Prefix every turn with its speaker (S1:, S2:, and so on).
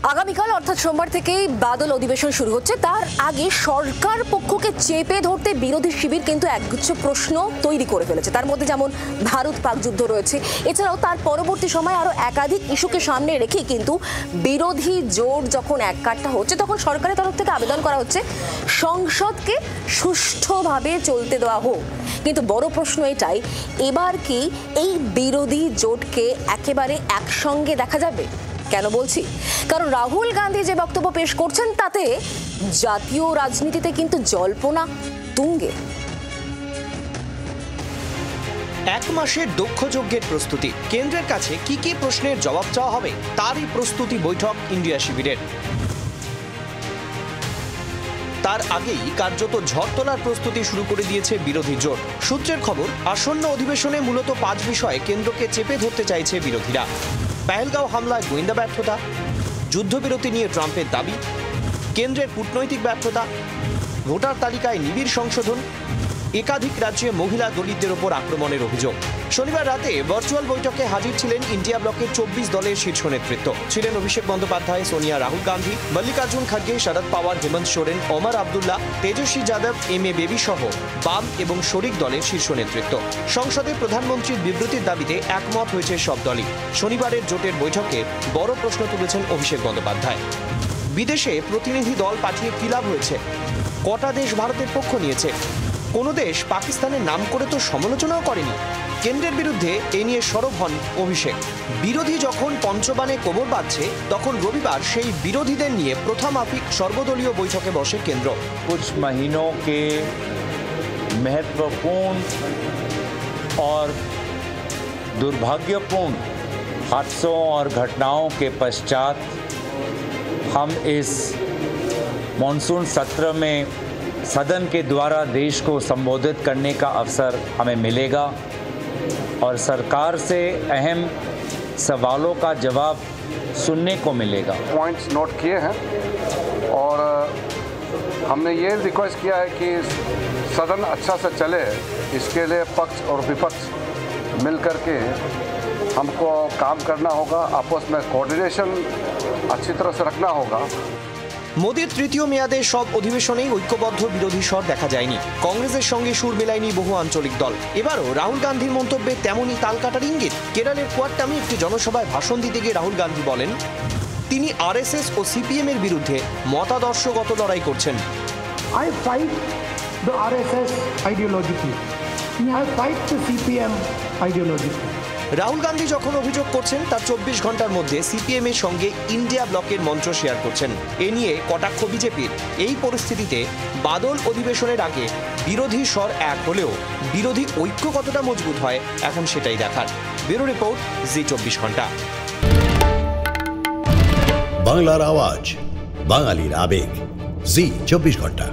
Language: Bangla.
S1: আগামীকাল অর্থাৎ সোমবার থেকেই বাদল অধিবেশন শুরু হচ্ছে। তার আগে সরকার পক্ষকে চেপে ধরতে বিরোধী শিবির কিন্তু একগুচ্ছ প্রশ্ন তৈরি করে ফেলেছে। তার মধ্যে যেমন ভারত পাক যুদ্ধ রয়েছে, এছাড়াও তার পরবর্তী সময় আরো একাধিক ইস্যুকে সামনে রেখে কিন্তু বিরোধী জোট যখন এককাট্টা হচ্ছে, তখন সরকারের তরফ থেকে আবেদন করা হচ্ছে সংসদকে সুষ্ঠুভাবে চলতে দেওয়া হোক। কিন্তু বড় প্রশ্ন এটাই, এবার কি এই বিরোধী জোটকে একেবারে একসঙ্গে দেখা যাবে? কেন বলছি? কারণ রাহুল গান্ধী যে বক্তব্য পেশ করছেন তাতে জাতীয় রাজনীতিতে কিন্তু জল্পনা তুঙ্গে।
S2: এক মাসের দক্ষ যজ্ঞের প্রস্তুতি, কেন্দ্রের কাছে কি কি প্রশ্নের জবাব চাওয়া হবে তারই প্রস্তুতি বৈঠক ইন্ডিয়া শিবিরের। তার আগেই কার্যত ঝড় তোলার প্রস্তুতি শুরু করে দিয়েছে বিরোধী জোট। সূত্রের খবর, আসন্ন অধিবেশনে মূলত 5 বিষয়ে কেন্দ্রকে চেপে ধরতে চাইছে বিরোধীরা। পেহেলগাঁও হামলায় গোয়েন্দা ব্যর্থতা, যুদ্ধবিরতি নিয়ে ট্রাম্পের দাবি, কেন্দ্রের কূটনৈতিক ব্যর্থতা, ভোটার তালিকায় নিবিড় সংশোধন, একাধিক রাজ্যে মহিলা দলিতদের ওপর আক্রমণের অভিযোগ। শনিবার রাতে ভার্চুয়াল বৈঠকে হাজির ছিলেন ইন্ডিয়া ব্লকের 24 দলের শীর্ষ নেতৃত্ব। ছিলেন অভিষেক বন্দ্যোপাধ্যায়, সোনিয়া, রাহুল গান্ধী, মল্লিকার্জুন খার্গে, শরদ পাওয়ার, হেমন্ত সোরেন, অমর আবদুল্লাহ, তেজস্বী যাদব, এম.এ. বেবি সহ বাম এবং শরিক দলের শীর্ষ নেতৃত্ব। সংসদে প্রধানমন্ত্রীর বিবৃতির দাবিতে একমত হয়েছে সব দলই। শনিবারের জোটের বৈঠকে বড় প্রশ্ন তুলেছেন অভিষেক বন্দ্যোপাধ্যায়। বিদেশে প্রতিনিধি দল পাঠিয়ে কি লাভ হয়েছে? কটা দেশ ভারতের পক্ষ নিয়েছে? কোনো দেশ পাকিস্তানের নাম করে তো সমালোচনাও করেনি। কেন্দ্রের বিরুদ্ধে এ নিয়ে সরব হন অভিষেক। বিরোধী যখন পঞ্চবানে কোমর বাঁধছে, তখন রবিবার সেই বিরোধীদের নিয়ে প্রথমাফিক সর্বদলীয় বৈঠকে বসে কেন্দ্র।
S3: कुछ महीनों के महत्वपूर्ण और दुर्भाग्यपूर्ण हादसों और घटनाओं के पश्चात हम इस मॉनसून सत्र में सदन के द्वारा देश को संबोधित करने का अवसर हमें मिलेगा और सरकार से अहम सवालों का जवाब सुनने को मिलेगा।
S4: पॉइंट्स नोट किए हैं और हमने ये रिक्वेस्ट किया है कि सदन अच्छा से चले, इसके लिए पक्ष और विपक्ष मिल कर के हमको काम करना होगा, आपस में कोऑर्डिनेशन अच्छी तरह से रखना होगा।
S2: মোদির তৃতীয় মেয়াদে সব অধিবেশনেই ঐক্যবদ্ধ বিরোধী স্বর দেখা যায়নি। কংগ্রেসের সঙ্গে সুর মেলায়নি বহু আঞ্চলিক দল। এবারও রাহুল গান্ধীর মন্তব্যে তেমনই তাল কাটার ইঙ্গিত। কেরলের কোয়াট্টামে একটি জনসভায় ভাষণ দিতে গিয়ে রাহুল গান্ধী বলেন, তিনি আরএসএস ও সিপিএম এর বিরুদ্ধে মতাদর্শগত লড়াই করছেন।
S5: I fight the RSS ideologically. I fight the CPM ideologically.
S2: Rahul Gandhi যখন অভিযোগ করছেন, তার 24 ঘন্টার মধ্যে সিপিএম এর সঙ্গে ইন্ডিয়া ব্লকের মঞ্চ শেয়ার করছেন। এ নিয়ে কটাক্ষ বিজেপির। এই পরিস্থিতিতে বাদল অধিবেশনের আগে বিরোধী স্বর এক হলেও বিরোধী ঐক্য কতটা মজবুত হয় এখন সেটাই দেখার। ব্যুরো রিপোর্ট, জি 24 ঘন্টা।
S6: বাংলার আওয়াজ, বাঙালির আবেগ, জি 24 ঘন্টা।